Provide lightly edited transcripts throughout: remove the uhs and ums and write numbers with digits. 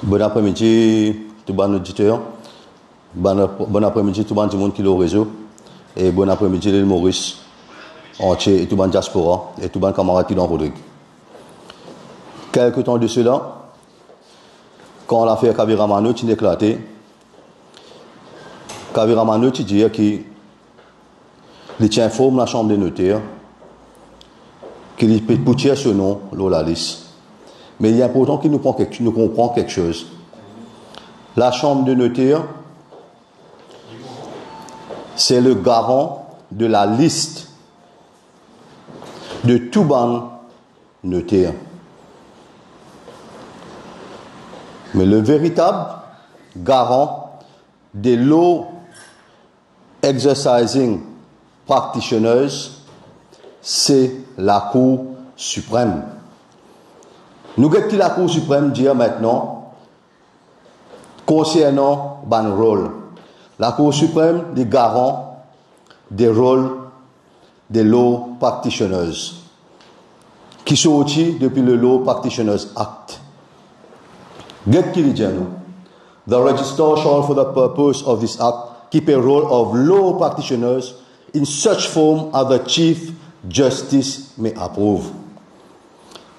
Bon après-midi, tout le monde auditeur. Bon après-midi, tout le monde qui est au réseau. Et bon après-midi, l'île Maurice, entier, et tout le monde diaspora, et tout le monde camarade qui est dans Rodrigue. Quelque temps de cela, quand l'affaire Kaviramano est éclatée, Kaviramano dit qu'il informe la chambre des notaires qu'il peut poutier ce nom, la liste. Mais il est important qu'il nous comprenne quelque chose. La chambre de notaire, c'est le garant de la liste de tout ban notaire. Mais le véritable garant des law exercising practitioners, c'est la Cour suprême. Nous avons la Cour suprême dire maintenant concernant ban rôle. La Cour suprême est garant des rôles des law practitioners qui sont sortis depuis le Law Practitioners Act. Get qui dit nous? The register shall, for the purpose of this act, keep a roll of law practitioners in such form as the Chief Justice may approve.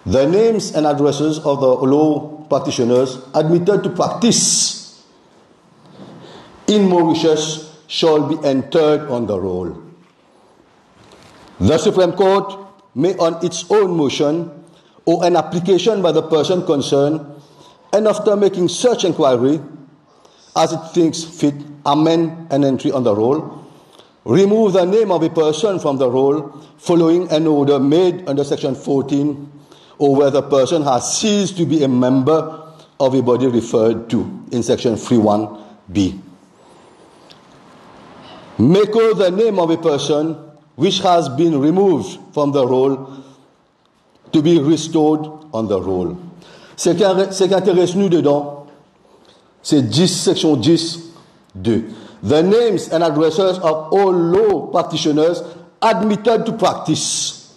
The names and addresses of the law practitioners admitted to practice in Mauritius shall be entered on the roll. The Supreme Court may, on its own motion or an application by the person concerned, and after making such inquiry as it thinks fit, amend an entry on the roll, remove the name of a person from the roll following an order made under Section 14, or where the person has ceased to be a member of a body referred to in Section 31B. Make the name of a person which has been removed from the roll to be restored on the roll. Ce qui intéresse nous dedans, c'est 10, section 10, 2. The names and addresses of all law practitioners admitted to practice.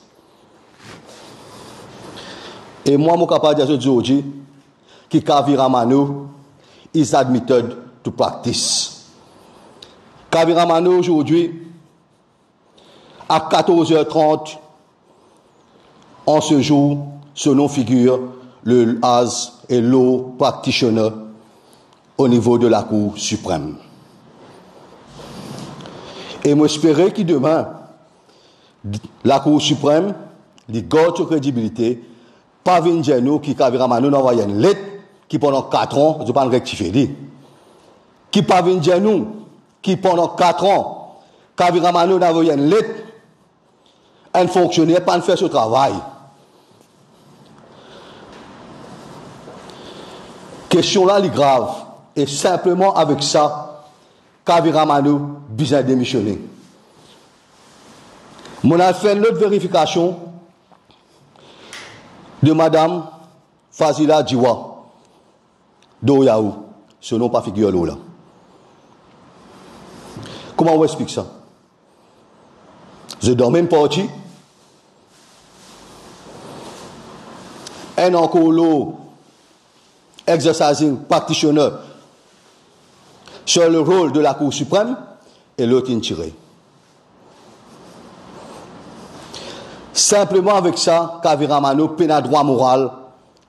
Et moi, je suis capable de dire aujourd'hui que Kaviramano is admitted to practice. Kaviramano aujourd'hui, à 14h30, en ce jour, ce nom figure le as et law practitioner au niveau de la Cour suprême. Et moi, j'espère que demain, la Cour suprême, les garde de crédibilité, pas venir nous qui Kaviramano n'a envoyé une lettre qui pendant 4 ans, je ne vais pas rectifier, qui pas venir nous qui pendant 4 ans, Kaviramano n'a envoyé une lettre, un fonctionnaire pas faire ce travail. Question là, est grave. Et simplement avec ça, Kaviramano besoin démissionner. Mon a fait une autre vérification de Madame Fazila Diwa d'Oyaou. Ce nom pas figure là. Comment on explique ça? Je dors même parti. Un encore l'eau exercising practitioner sur le rôle de la Cour suprême et l'autre tiré. Simplement avec ça, Kaviramano peine à droit moral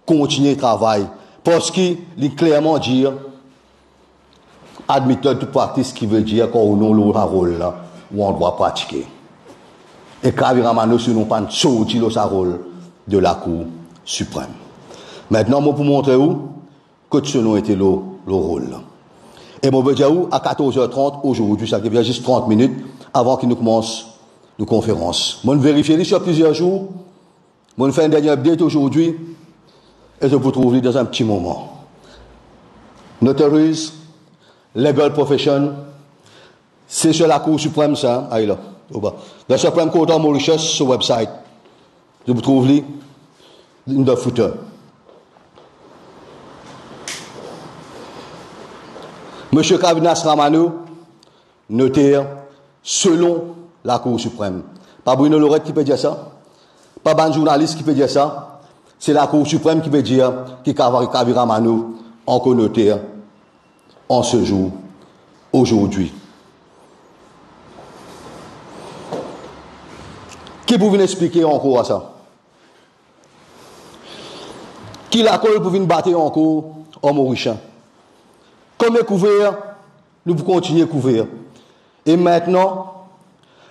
continuer le travail parce qu'il clairement dire admitted to practice qui veut dire qu'on a le rôle là où on doit pratiquer. Et Kaviramano si nous pas sorti le rôle de la Cour suprême. Maintenant, moi pour montrer où que ce nom était le rôle. Et moi, je vais dire où, à 14h30 aujourd'hui, ça fait juste 30 minutes avant qu'il nous commence nos conférences. Moi, je vérifie sur plusieurs jours. Moi, je fais un dernier update aujourd'hui. Et je vous trouve dans un petit moment. Notaries, legal profession, c'est sur la Cour suprême, ça. Ah, là, au bas. La Supreme Court of Mauritius, sur le website. Je vous trouve là, in the footer. Monsieur Kavinas Ramano, notaire, selon la Cour suprême. Pas Bruno Lorette qui peut dire ça. Pas un journaliste qui peut dire ça. C'est la Cour suprême qui peut dire que Kaviramano en co-notaire en ce jour, aujourd'hui. Qui peut venir expliquer encore à ça? Qui la colle pour venir battre encore en Mauricien? Comme est couvert, nous pouvons continuer à couvrir. Et maintenant,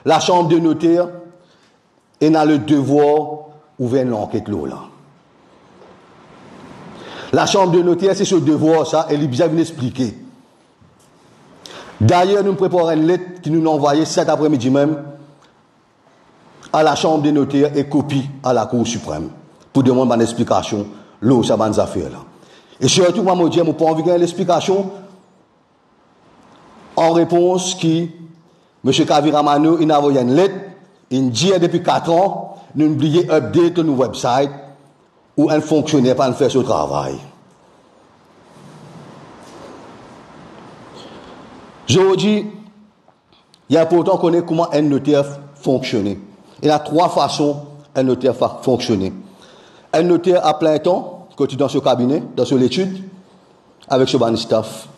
la chambre de notaire est dans le devoir ouvrir l'enquête là. La chambre de notaire, c'est ce devoir, ça, elle est bien venue expliquer. D'ailleurs, nous préparons une lettre qui nous l'a envoyée cet après-midi même à la chambre des notaires et copie à la Cour suprême pour demander une explication là ça va nous affaires là. Et surtout, moi, je n'ai pas envie de l'explication en réponse qui, M. Kaviramano, il a envoyé une lettre, il dit depuis 4 ans, nous oublions update nos website où un fonctionnaire pas faire ce travail. Je dis, il est important de connaître comment un notaire fonctionne. Il y a 3 façons un notaire fonctionner. Un notaire à plein temps, quand tu es dans ce cabinet, dans son étude, avec ce ban staff.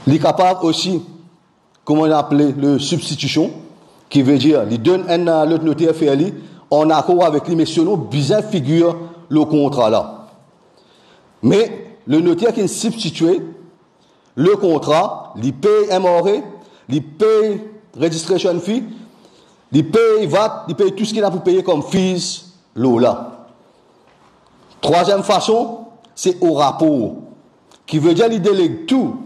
Il est capable aussi, comment on appelle le substitution, qui veut dire, il donne un l'autre notaire faire lui, en accord avec lui, mais selon bien figure le contrat là. Mais le notaire qui est substitué, le contrat, il paye MRE, il paye registration fee, il paye VAT, il paye tout ce qu'il a pour payer comme fees, là. Troisième façon, c'est au rapport, qui veut dire qu'il délègue tout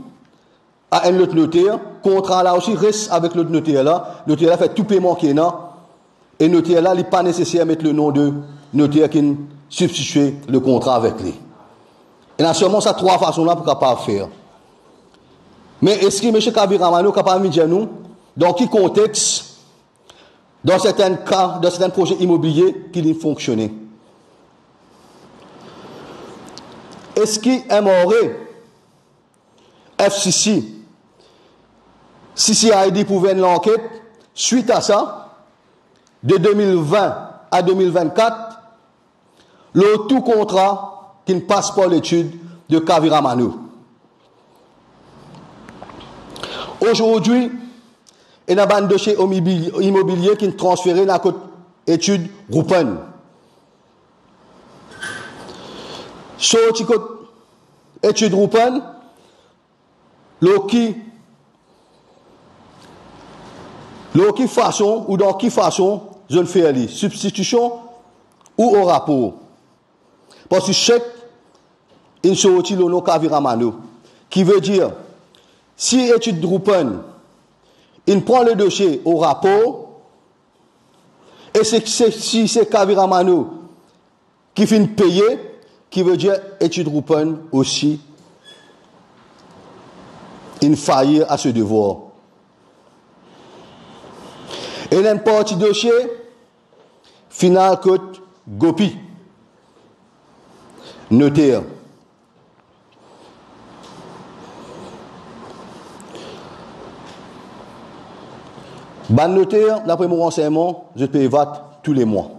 à un autre notaire, contrat là aussi reste avec l'autre notaire là fait tout paiement qu'il y a, et notaire là, il n'est pas nécessaire de mettre le nom de notaire qui substitue le contrat avec lui. Et là seulement ces 3 façons là pour capable faire. Mais est-ce que M. Kaviramano est capable de dire nous, dans quel contexte, dans certains cas, dans certains projets immobiliers, qu'il fonctionne? Est-ce qu'il aimerait FCC, CCID pour faire l'enquête, suite à ça, de 2020 à 2024, le tout contrat qui ne passe pas l'étude de Kaviramano? Aujourd'hui, il y a un dossier immobilier qui est transféré dans l'étude Roupen. Sur l'étude Roupen, qui façon ou dans qui façon je le fais aller, substitution ou au rapport. Parce que chaque une sortie le nom Kaviramano, qui veut dire si étude Roupen, il prend le dossier au rapport, et si c'est Kaviramano qui finit de payer, qui veut dire étude Roupen aussi, il faillit à ce devoir. Et n'importe quel dossier, final côte Gopi, notaire. Ban notaire, d'après mon renseignement, je paye VAT tous les mois.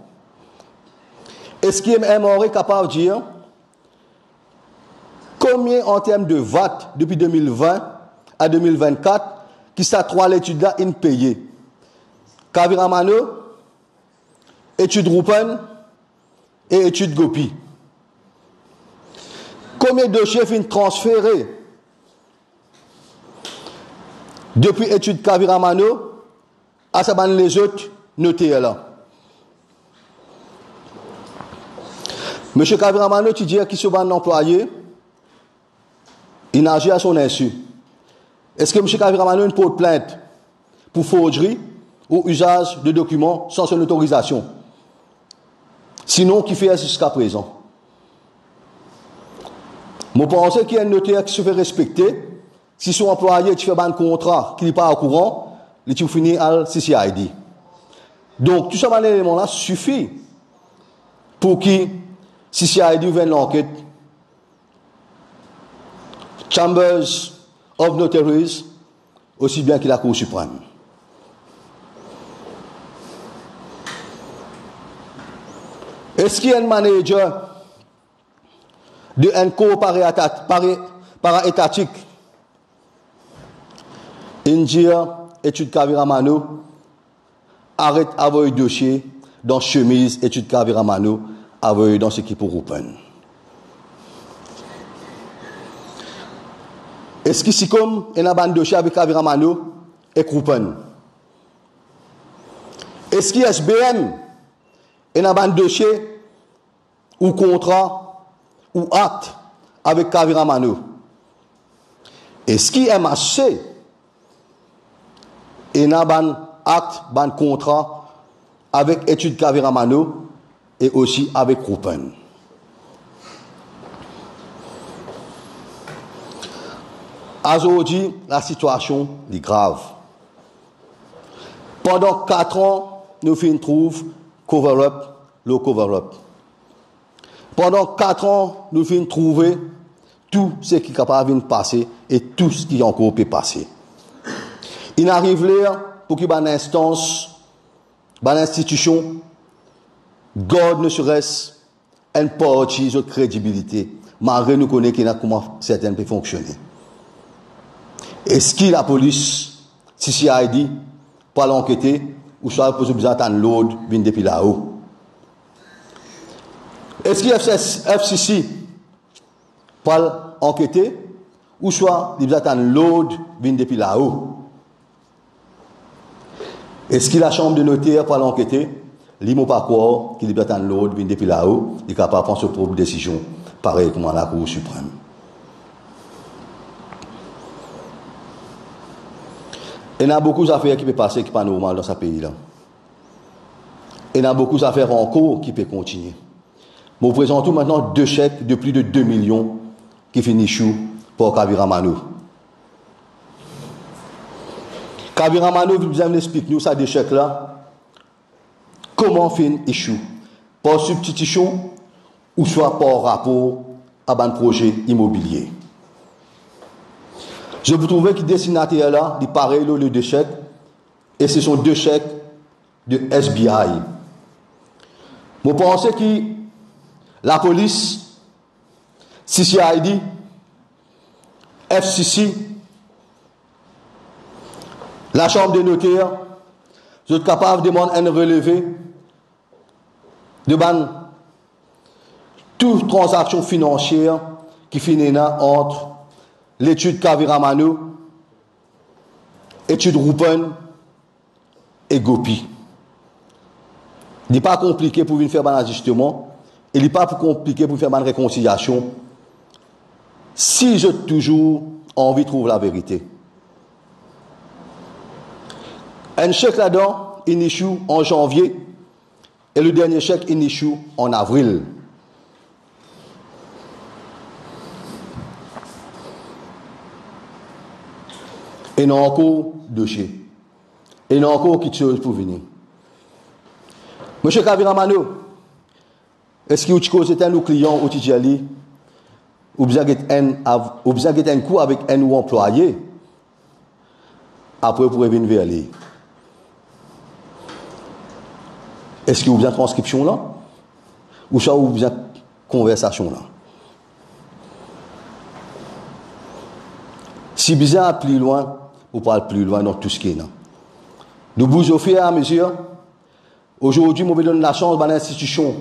Est-ce qu'il est capable de dire combien en termes de VAT depuis 2020 à 2024 qui s'attroit l'étude là in payé? Kaviramano, étude Roupen et étude Gopi. Combien de chefs sont transférés depuis étude Kaviramano à ça les autres notaires là? Monsieur Kaviramano, tu dis qu'il se va employé, il agit à son insu. Est-ce que M. Kaviramano a une porte plainte pour forgerie ou usage de documents sans son autorisation? Sinon, qui fait jusqu'à présent? Je pense qu'il y a un notaire qui se fait respecter. Si son employé tu fais un contrat qui n'est pas au courant, il finit à CCID. Donc, tout ça, élément-là suffit pour que CCID vienne l'enquête. Chambers of Notaries, aussi bien que la Cour suprême. Est-ce qu'il y a un manager de ENCO para-étatique. India, étude Kaviramano, arrête avoir dossier dans chemise, étude Kaviramano, avoir dans ce qui pour Roupen. Est-ce que c'est comme un ban dossier avec Kaviramano et Roupen? Est-ce que SBM un ban dossier ou contrat ou acte avec Kaviramano? Est-ce que MHC un ban acte, ban contrat avec étude Kaviramano et aussi avec Roupen? Aujourd'hui, la situation est grave. Pendant 4 ans, nous trouvons cover-up, le cover-up. Pendant 4 ans, nous trouver tout ce qui est capable de passer et tout ce qui encore peut passer. Il arrive là pour qu'il y ait une instance, une institution, garde ne serait-ce une partie de crédibilité, malgré nous connaissons qu'il y a comment certaines peuvent fonctionner. Est-ce que la police, CCID, pas l'enquêter, ou soit pour besoin d'attendre l'autre, vient depuis là-haut? Est-ce que FCC, pas l'enquêter, ou soit besoin d'attendre l'autre, vient depuis là-haut? Est-ce que la chambre de notaire, pas l'enquêter, l'IMO pas quoi, qu'il doit attendre l'autre, vient depuis là-haut, il est capable de prendre sa propre décision, pareil comme à la Cour suprême? Il y a beaucoup d'affaires qui peuvent passer qui ne sont pas normales dans ce pays-là. Il y a beaucoup d'affaires encore qui peuvent continuer. Nous présentons maintenant 2 chèques de plus de 2 millions qui finissent pour Kaviramano. Kaviramano, vous nous expliquer nous ça, des chèques-là, comment finir issue? Par substitution ou soit par rapport à un projet immobilier. Je vous trouvais que destinataire là, il paraît le 2 chèques, et ce sont 2 chèques de SBI. Vous pensez que la police, CCID, FCC, la chambre des notaires, vous êtes capable de demander un relevé de ban toute transaction financière qui finit entre l'étude Kaviramano, étude Roupen et Gopi. Il n'est pas compliqué pour venir faire un ajustement, il n'est pas compliqué pour faire une réconciliation, si j'ai toujours envie de trouver la vérité. Un chèque là-dedans, il issue en janvier, et le dernier chèque, il issue en avril. Et il y a encore dossier. Et il y a encore quelque chose pour venir. Monsieur Kaviramano, est-ce que vous êtes un client ou Tidjali ou vous avez un coup avec un ou employé après vous pouvez venir vers lui? Est-ce que vous avez une transcription là? Ou ça vous avez une conversation là? Si vous êtes plus loin, vous parlez plus loin dans tout ce qui est là. Nous vous offrons à mesure. Aujourd'hui, nous vous donnons la chance à l'institution.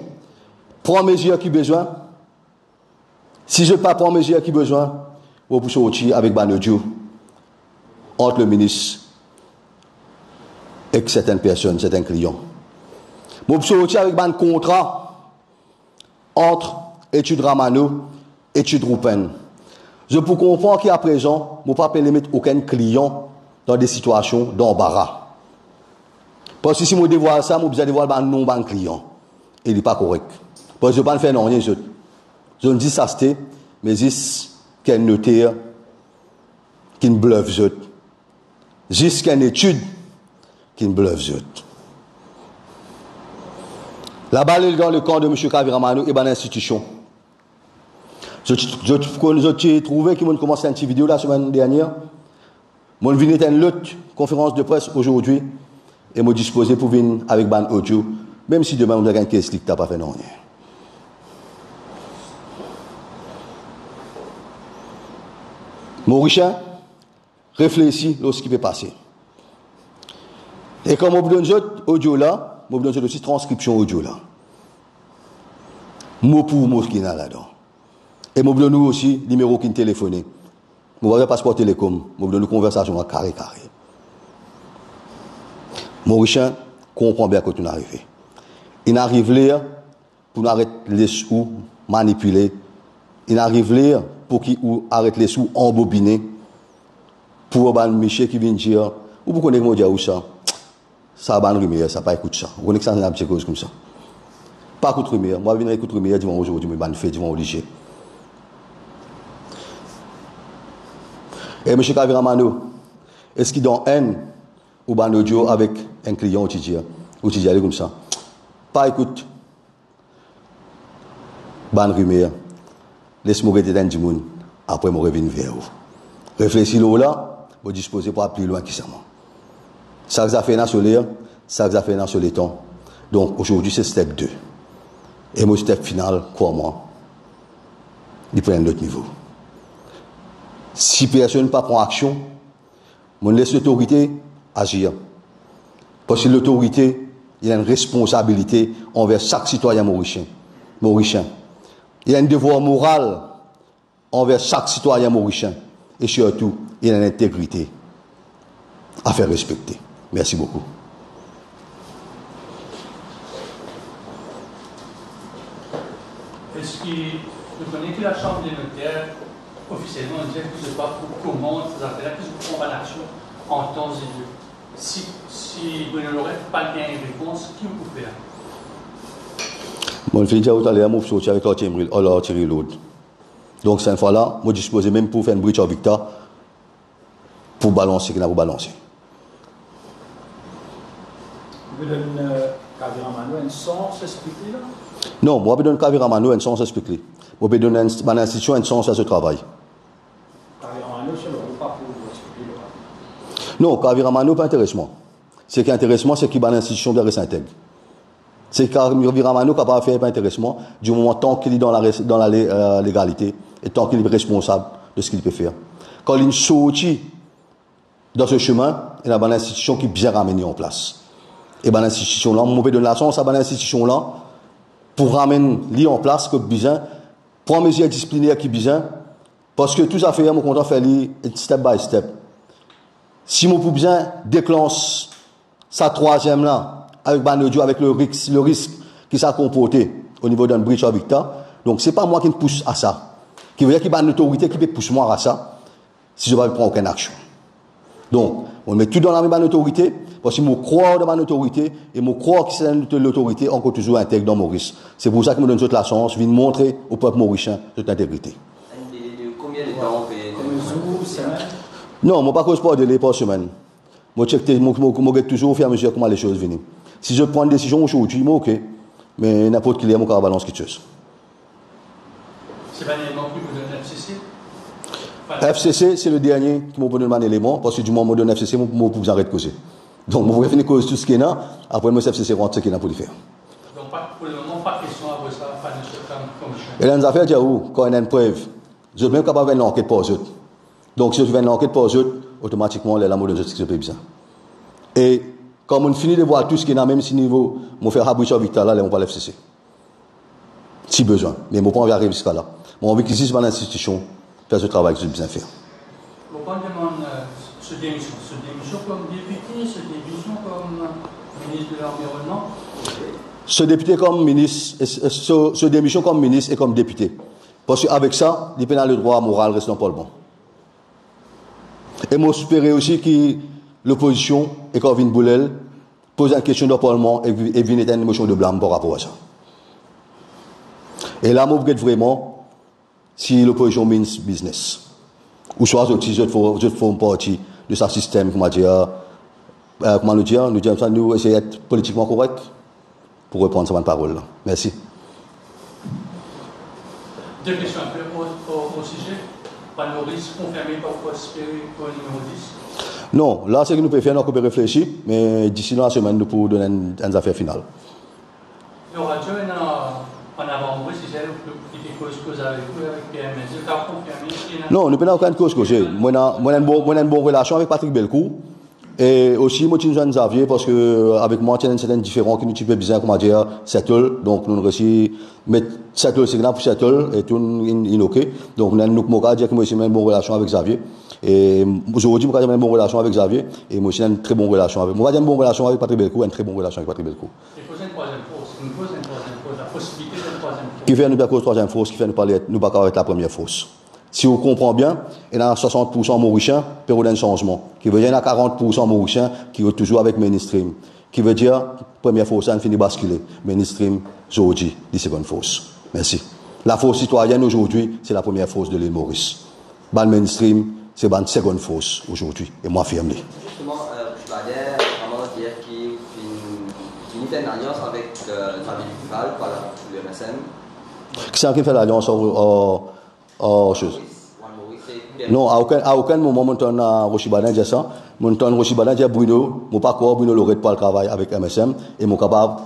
Prends mesure qui besoin. Si je ne pas prendre mesure qui besoin, vous pouvez sortir avec un audio entre le ministre et certaines personnes, certains clients. Vous pouvez sortir avec un contrat entre études Ramano et études Roupen. Je peux comprendre qu'à présent, je ne peux pas mettre aucun client dans des situations d'embarras. Parce que si je dévoile ça, je vais dévoiler un nom de client. Et il n'est pas correct. Parce que je ne peux pas faire rien. Je ne dis ça, mais c'est qu'un notaire qui ne bluffe pas. Juste qu'une étude qui ne bluffe pas. La balle est dans le camp de M. Kaviramano et dans l'institution. J'ai trouvé qu'il m'a commencé une petite vidéo la semaine dernière. Je suis venu à une autre conférence de presse aujourd'hui et je suis disposé pour venir avec un audio, même si demain on a une caisse qui n'a pas fait non. Mauricien, réfléchis lorsqu'il ce qui peut passer. Et comme on vous donne audio là, on vous donne aussi transcription audio là. Mot pour mot qui est là-dedans. Et on vous donne aussi numéro qui est téléphoné. On va passeport télécom, on vous donne une conversation à carré. Mauricien comprend bien quand on arrive. Il arrive là pour nous arrêter les sous manipuler. Il arrive là pour qu'il arrête les sous embobiner. Pour un Michel qui vient dire, ou vous connaissez comment dire ça? Ça va rumeur, ça pas écoute ça. Vous connaissez ça dans une cause comme ça. Pas écoute rumeur. Moi, je viens écouter rumeur, dis-moi aujourd'hui, mais je fais, dis-moi obligé. Et M. Kaviramano, est-ce qu'il donne haine ou ban audio avec un client ou tu dis comme ça? Pas écoute. Ban rumeur. Laisse-moi rester dans le monde. Après, je reviens vers vous. Réfléchis là. Vous disposez pour aller plus loin que ça. Ça que ça fait dans le ça que ça fait dans le temps. Donc aujourd'hui c'est step 2. Et mon step final, crois-moi, il prend un autre niveau. Si personne ne prend action, on laisse l'autorité agir. Parce que l'autorité, il a une responsabilité envers chaque citoyen mauricien. Il a un devoir moral envers chaque citoyen mauricien. Et surtout, il a une intégrité à faire respecter. Merci beaucoup. Est-ce que vous connaissez que la Chambre des notaires, officiellement, dit que ce n'est pas pour comment ces affaires-là, que ce prend l'action en temps et lieu? Si vous n'aurez pas bien une réponse, qui vous peut faire? Mon fils, tout à l'heure, je suis sorti avec l'artillerie lourde. Donc, cette fois-là, je dispose même pour faire une breach of Victor pour balancer, qu'il a pour balancer. Vous donnez Kaviramano un sens expliqué là? Non, moi, je donne Kaviramano un sens expliqué. Moi, je donne à l'institution un sens à ce travail. Kaviramano, c'est le pas pour expliquer là. Non, Kaviramano, pas intéressant. Ce qui est intéressant, c'est qu'il va l'institution bien s'intègre. C'est Kaviramano qui n'a pas fait pas intéressant du moment tant qu'il est dans la légalité et tant qu'il est responsable de ce qu'il peut faire. Quand il sortit dans ce chemin, il y a une institution qui est bien ramenée en place. Et ben l'institution là, on peut donner la chance à l'institution là pour ramener lui en place que besoin, pour une mesure disciplinaire qui besoin, parce que tout ça fait, mon content faire step by step. Si mon besoin déclenche sa troisième là, avec Banodjo, avec le risque qui s'est comporté au niveau d'un breach of Victor, donc c'est pas moi qui me pousse à ça. Qui veut dire qu'il y a une autorité qui peut pousser moi à ça, si je ne vais pas prendre aucune action. Donc, on met tout dans la même autorité, parce que je crois dans ma autorité, et je crois que c'est l'autorité encore toujours intègre dans Maurice. C'est pour ça que je me donne toute la chance, je viens montrer au peuple mauricien cette intégrité. Combien de temps on fait? Non, je ne cause pas de délai par semaine. Je regarde toujours au fur et à mesure comment les choses viennent. Si je prends une décision aujourd'hui, ok. Mais n'importe qui est mon balance quelque chose. C'est pas l'élément que vous donne FCC? FCC, c'est le dernier qui m'a donné un élément, parce que du moment où je donne FCC, je peux vous arrêter de causer. Donc, je vais finir cause tout ce qu'il y a, après, moi, FCC rentre ce qu'il y a pour le faire. Donc, pour le moment, pas de question à ça, pas de commission. Et dans les affaires, il y a où, quand il y a une preuve, je suis même capable de faire une enquête pour eux. Donc, si je fais une enquête pour eux, automatiquement, les lames de ce qui se peut bien. Et, comme on finit de voir tout ce qu'il y a, même si niveau, on fait Habouch Victor là, on va l'FCC. Si besoin. Mais je ne peux pas arriver jusqu'à là. Mon envie qu'ils dans l'institution, faire ce travail que je bien faire. Pourquoi on demande ce démission comme député, ce démission comme ministre de l'Environnement? Ce député comme ministre, ce démission comme ministre et comme député. Parce qu'avec ça, il peut le droit moral reste dans pas le bon. Et moi, j'espérais aussi que l'opposition, et quand Vin Boulel, pose une question de Parlement et vient une émotion de blâme par rapport à ça. Et là, je regrette vraiment si l'opposition means business. Ou soit aussi, je fais partie de ce système, comment nous dire, nous essayer d'être politiquement correct pour reprendre cette parole-là. Merci. Deux questions un peu au sujet. Maurice confirmé par prospérer pour le numéro 10? Non, là, c'est que nous pouvons faire, nous pouvons réfléchir, mais d'ici la semaine, nous pouvons donner une affaire finale. Le radio, en avant, oui, c'est celle qui cause avec vous, avec PMS. Il a confirmé Non, nous n'avons aucune cause causée. Moi, j'ai une bonne relation avec Patrick Belcou. Et aussi, moi, je suis Xavier parce que, avec moi, il y a une certaine différence qui nous type bien, comment dire, settle. Donc, nous réussi mettre settle, c'est pour settle, et tout, ok. Donc, nous avons dire que moi, j'ai une bonne relation avec Xavier. Et aujourd'hui, moi, j'ai une bonne relation avec Xavier. Et moi, j'ai une très bonne relation avec, moi, j'ai une bonne relation avec Patrick Belcou, une très bonne relation avec Patrick Belcou. Il faut une troisième fausse. Nous pose une troisième fausse. La possibilité d'une troisième fausse. Qui fait nous cause troisième fausse, qui fait nous parler, nous pas avec la première fausse. Si on comprend bien, il y a 60% mauriciens, période d'un changement. Qui veut dire, il y a 40% mauriciens qui sont toujours avec mainstream. Qui veut dire, première fausse, ça finit basculer. Mainstream, aujourd'hui, la seconde fausse. Merci. La fausse citoyenne aujourd'hui, c'est la première fausse de l'île Maurice. Ban mainstream, c'est la seconde fausse aujourd'hui. Et moi, affirme. Justement, je vais vraiment dire qu'il fait une alliance avec Xavier Duval par le MSM. Qui c'est qui fait l'alliance chose? Non, à aucun moment, mon ton Rochibadan dit ça. Mon ton Rochibadan dit Bruno, mon parcours, Bruno Lorette pour le travail avec MSM, et mon capable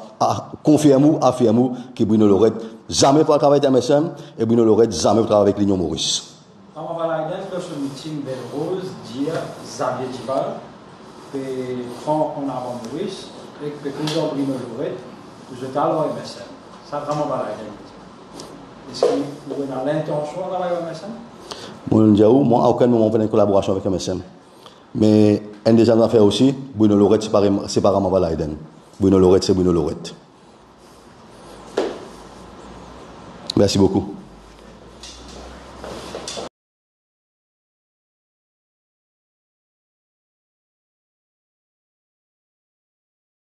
confirme ou affirme que Bruno Lorette jamais pour le travail avec MSM, et Bruno Lorette jamais pour le travail avec l'Union Maurice. On va aller dans ce meeting Belle Rose, dire Xavier Duval, que prend en avant Maurice, et que nous avons Bruno Lorette, je t'allais au MSM. Ça vraiment va aller. Est-ce que vous avez l'intention de travailler au MSM? Moi, à aucun moment, on fait une collaboration avec MSM. Mais, un des affaires aussi, Bruno Lorette, séparément va l'aider. Bruno Lorette, c'est Bruno Lorette. Merci beaucoup.